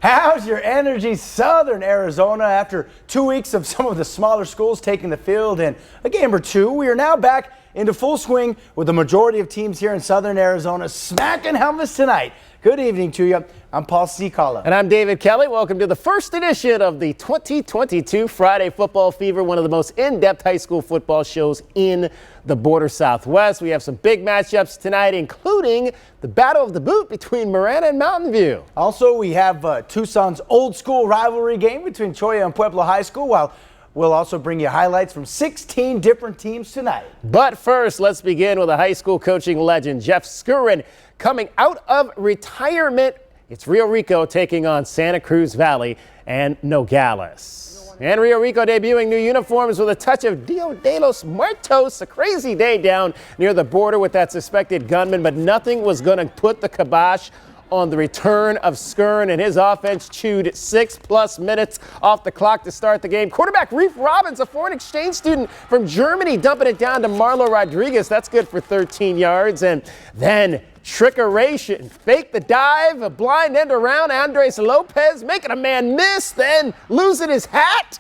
How's your energy, Southern Arizona? After 2 weeks of some of the smaller schools taking the field in a game or two, we are now back into full swing with the majority of teams here in Southern Arizona smacking helmets tonight. Good evening to you. I'm Paul Cicala. And I'm David Kelly. Welcome to the first edition of the 2022 Friday Football Fever, one of the most in-depth high school football shows in the border Southwest. We have some big matchups tonight, including the Battle of the Boot between Miranda and Mountain View. Also, we have Tucson's old school rivalry game between Cholla and Pueblo High School, while we'll also bring you highlights from 16 different teams tonight. But first, let's begin with a high school coaching legend, Jeff Skurin, coming out of retirement. It's Rio Rico taking on Santa Cruz Valley and Nogales. And Rio Rico debuting new uniforms with a touch of Dia de los Muertos. A crazy day down near the border with that suspected gunman, but nothing was going to put the kibosh on the return of Skern, and his offense chewed 6+ minutes off the clock to start the game. Quarterback Reef Robbins, a foreign exchange student from Germany, dumping it down to Marlo Rodriguez. That's good for 13 yards. And then trickeration, fake the dive, a blind end around Andres Lopez, making a man miss, then losing his hat.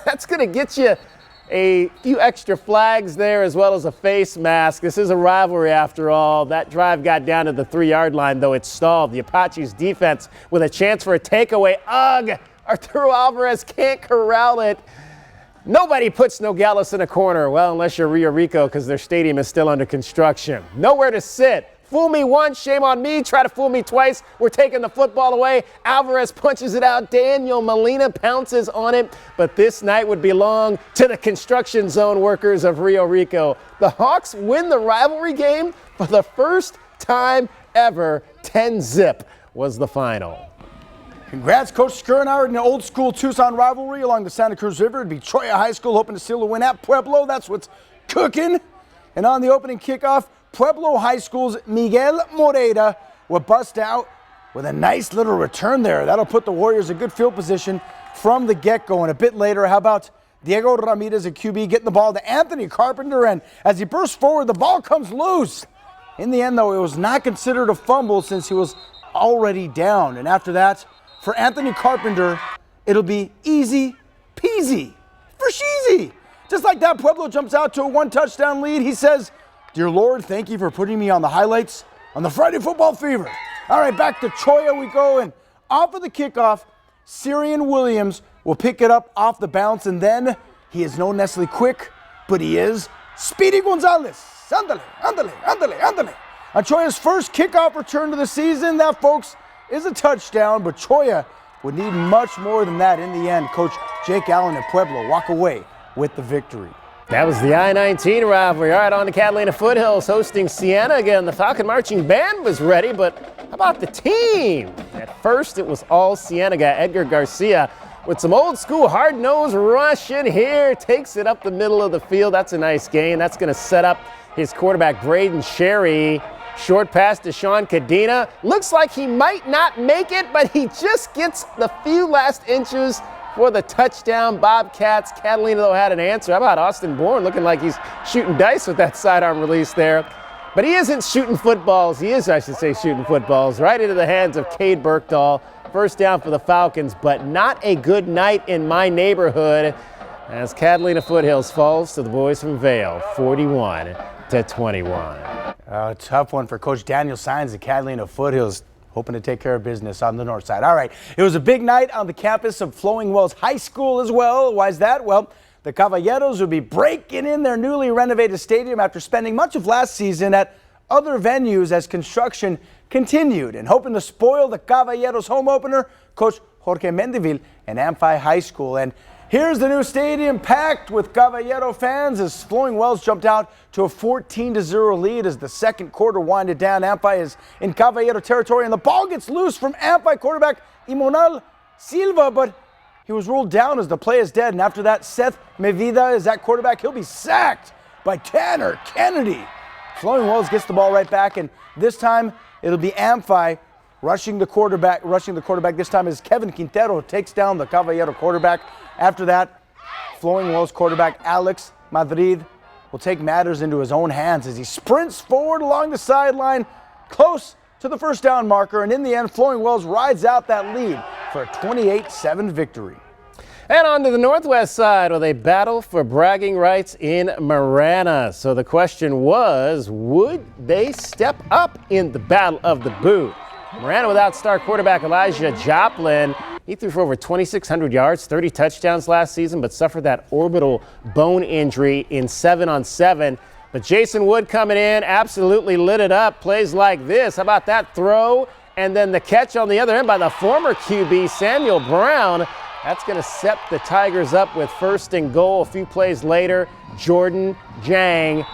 That's going to get you a few extra flags there, as well as a face mask. This is a rivalry after all. That drive got down to the 3-yard line, though it stalled. The Apaches defense with a chance for a takeaway. Ugh! Arturo Alvarez can't corral it. Nobody puts Nogales in a corner. Well, unless you're Rio Rico, because their stadium is still under construction. Nowhere to sit. Fool me once, shame on me. Try to fool me twice. We're taking the football away. Alvarez punches it out. Daniel Molina pounces on it. But this night would belong to the construction zone workers of Rio Rico. The Hawks win the rivalry game for the first time ever. 10-zip was the final. Congrats, Coach Skernauer, in the old school Tucson rivalry along the Santa Cruz River. It'd be Cholla High School hoping to steal a win at Pueblo. That's what's cooking. And on the opening kickoff, Pueblo High School's Miguel Moreda will bust out with a nice little return there. That'll put the Warriors in good field position from the get-go. And a bit later, how about Diego Ramirez at QB getting the ball to Anthony Carpenter, and as he bursts forward, the ball comes loose. In the end, though, it was not considered a fumble since he was already down. And after that, for Anthony Carpenter, it'll be easy peasy for sheezy. Just like that, Pueblo jumps out to a 1-touchdown lead. He says, "Dear Lord, thank you for putting me on the highlights on the Friday Football Fever." All right, back to Cholla we go, and off of the kickoff, Syrian Williams will pick it up off the bounce, and then he is no necessarily quick, but he is Speedy Gonzalez. Ándale, ándale, ándale, ándale. On Cholla's first kickoff return to the season, that, folks, is a touchdown, but Cholla would need much more than that in the end. Coach Jake Allen and Pueblo walk away with the victory. That was the I-19 rivalry. All right, on to Catalina Foothills hosting Siena again. The Falcon Marching Band was ready, but how about the team? At first, it was all Siena guy Edgar Garcia with some old school hard-nosed rush in here. Takes it up the middle of the field. That's a nice gain. That's going to set up his quarterback, Braden Sherry. Short pass to Sean Cadena. Looks like he might not make it, but he just gets the few last inches for the touchdown. Bobcats. Catalina, though, had an answer. How about Austin Bourne looking like he's shooting dice with that sidearm release there? But he isn't shooting footballs. He is, I should say, shooting footballs right into the hands of Cade Berkdahl. First down for the Falcons, but not a good night in my neighborhood as Catalina Foothills falls to the boys from Vail, 41-21. A tough one for Coach Daniel Saenz at Catalina Foothills, hoping to take care of business on the north side. All right, it was a big night on the campus of Flowing Wells High School as well. Why is that? Well, the Caballeros will be breaking in their newly renovated stadium after spending much of last season at other venues as construction continued. And hoping to spoil the Caballeros home opener, Coach Jorge Mendeville and Amphi High School. And here's the new stadium packed with Caballero fans as Flowing Wells jumped out to a 14-0 lead as the second quarter winded down. Amphi is in Caballero territory, and the ball gets loose from Amphi quarterback Imonal Silva, but he was ruled down as the play is dead. And after that, Seth Mevida is at quarterback. He'll be sacked by Tanner Kennedy. Flowing Wells gets the ball right back, and this time it'll be Amphi rushing the quarterback. This time is Kevin Quintero takes down the Caballero quarterback. After that, Flowing Wells quarterback Alex Madrid will take matters into his own hands as he sprints forward along the sideline, close to the first down marker, and in the end, Flowing Wells rides out that lead for a 28-7 victory. And on to the northwest side where they battle for bragging rights in Miranda. So the question was, would they step up in the Battle of the Boot? Miranda without star quarterback Elijah Joplin. He threw for over 2,600 yards, 30 touchdowns last season, but suffered that orbital bone injury in 7-on-7. But Jason Wood coming in absolutely lit it up. Plays like this. How about that throw? And then the catch on the other end by the former QB, Samuel Brown. That's going to set the Tigers up with 1st and goal. A few plays later, Jordan Jang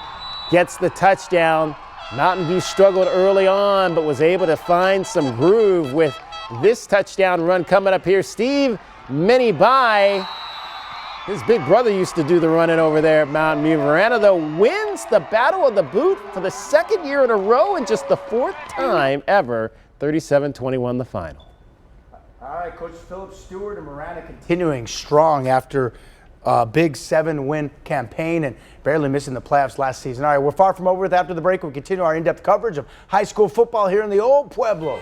gets the touchdown. Mountain View struggled early on, but was able to find some groove with this touchdown run coming up here. Steve Minibai, his big brother used to do the running over there at Mountain View. Miranda, though, wins the Battle of the Boot for the 2nd year in a row and just the 4th time ever. 37-21 the final. All right, Coach Philip Stewart and Miranda continuing strong after a big 7-win campaign and barely missing the playoffs last season. All right, we're far from over with. After the break, we'll continue our in-depth coverage of high school football here in the old Pueblo.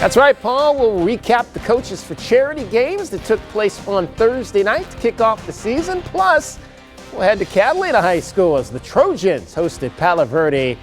That's right, Paul. We'll recap the coaches for charity games that took place on Thursday night to kick off the season. Plus, we'll head to Catalina High School as the Trojans hosted Palo Verde